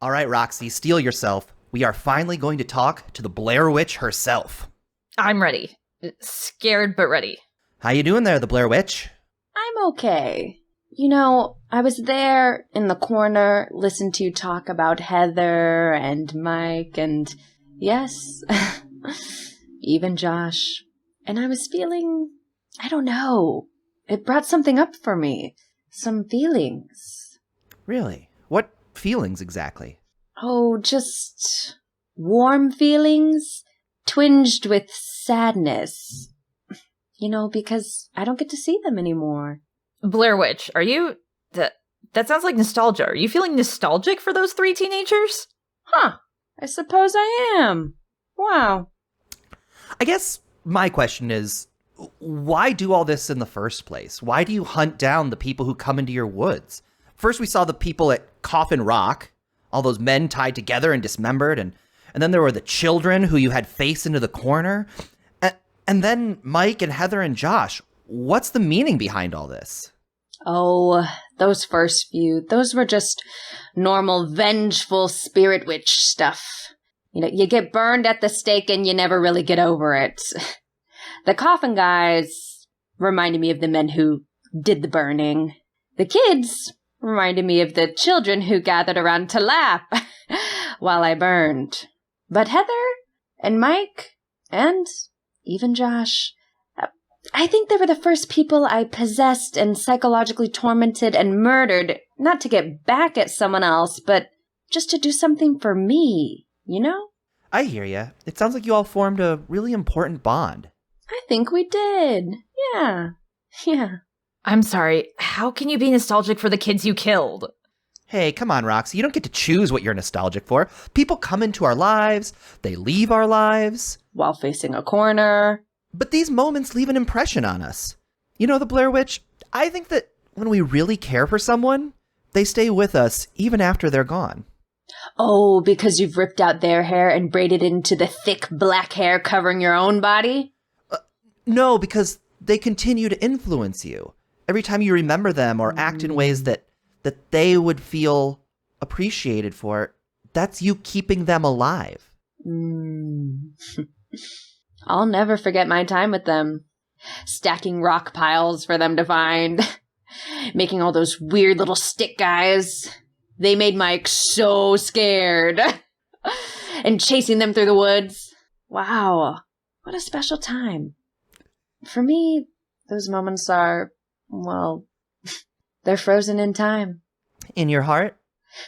All right, Roxy, steel yourself. We are finally going to talk to the Blair Witch herself. I'm ready. Scared, but ready. How you doing there, the Blair Witch? I'm okay. I was there in the corner, listened to you talk about Heather and Mike and, yes, even Josh. And I was feeling, I don't know, it brought something up for me. Some feelings. Really? What feelings exactly? Oh, just warm feelings, twinged with sadness. Because I don't get to see them anymore. Blair Witch, are you... That sounds like nostalgia. Are you feeling nostalgic for those 3 teenagers? Huh. I suppose I am. Wow. I guess my question is, why do all this in the first place? Why do you hunt down the people who come into your woods? First, we saw the people at Coffin Rock, all those men tied together and dismembered, and then there were the children who you had face into the corner. And then Mike and Heather and Josh. What's the meaning behind all this? Oh, those first few, those were just normal, vengeful spirit witch stuff. You get burned at the stake and you never really get over it. The coffin guys reminded me of the men who did the burning. The kids reminded me of the children who gathered around to laugh while I burned. But Heather and Mike and even Josh, I think they were the first people I possessed and psychologically tormented and murdered, not to get back at someone else, but just to do something for me, I hear ya. It sounds like you all formed a really important bond. I think we did. Yeah. I'm sorry, how can you be nostalgic for the kids you killed? Hey, come on, Roxy. You don't get to choose what you're nostalgic for. People come into our lives. They leave our lives. While facing a corner. But these moments leave an impression on us. The Blair Witch, I think that when we really care for someone, they stay with us even after they're gone. Oh, because you've ripped out their hair and braided into the thick black hair covering your own body? No, because they continue to influence you. Every time you remember them or act in ways that they would feel appreciated for, that's you keeping them alive. I'll never forget my time with them. Stacking rock piles for them to find. Making all those weird little stick guys. They made Mike so scared. And chasing them through the woods. Wow. What a special time. For me, those moments are, well, they're frozen in time. In your heart?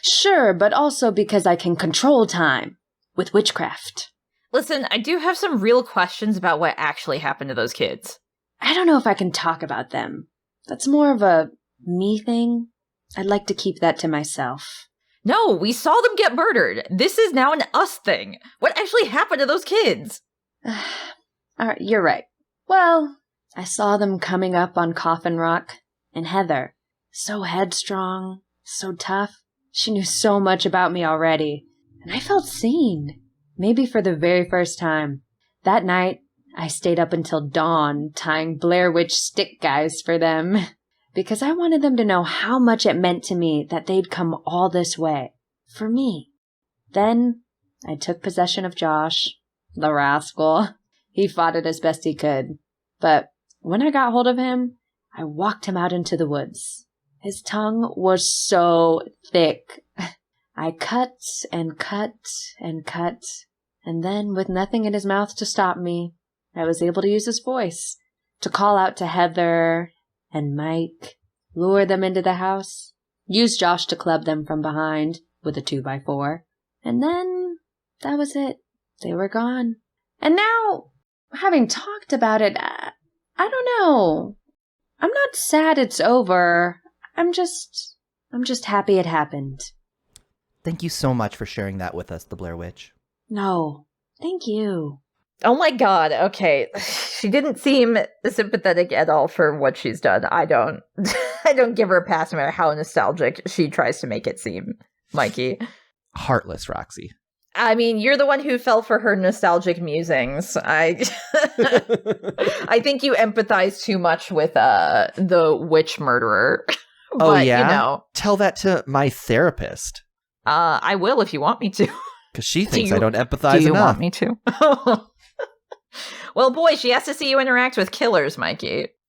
Sure, but also because I can control time with witchcraft. Listen, I do have some real questions about what actually happened to those kids. I don't know if I can talk about them. That's more of a me thing. I'd like to keep that to myself. No, we saw them get murdered. This is now an us thing. What actually happened to those kids? All right, you're right. Well, I saw them coming up on Coffin Rock, and Heather, so headstrong, so tough. She knew so much about me already, and I felt seen. Maybe for the very first time. That night, I stayed up until dawn tying Blair Witch stick guys for them. Because I wanted them to know how much it meant to me that they'd come all this way. For me. Then, I took possession of Josh. The rascal. He fought it as best he could. But when I got hold of him, I walked him out into the woods. His tongue was so thick. I cut and cut and cut, and then, with nothing in his mouth to stop me, I was able to use his voice to call out to Heather and Mike, lure them into the house, use Josh to club them from behind with a 2x4, and then that was it. They were gone. And now, having talked about it, I don't know. I'm not sad it's over. I'm just happy it happened. Thank you so much for sharing that with us, the Blair Witch. No, thank you. Oh my god, okay. She didn't seem sympathetic at all for what she's done. I don't give her a pass no matter how nostalgic she tries to make it seem, Mikey. Heartless, Roxy. I mean, you're the one who fell for her nostalgic musings. I think you empathize too much with the witch murderer. Oh, but, yeah? You know. Tell that to my therapist. I will if you want me to. Because she thinks I don't empathize Do you enough. want me to? Well, boy, she has to see you interact with killers, Mikey.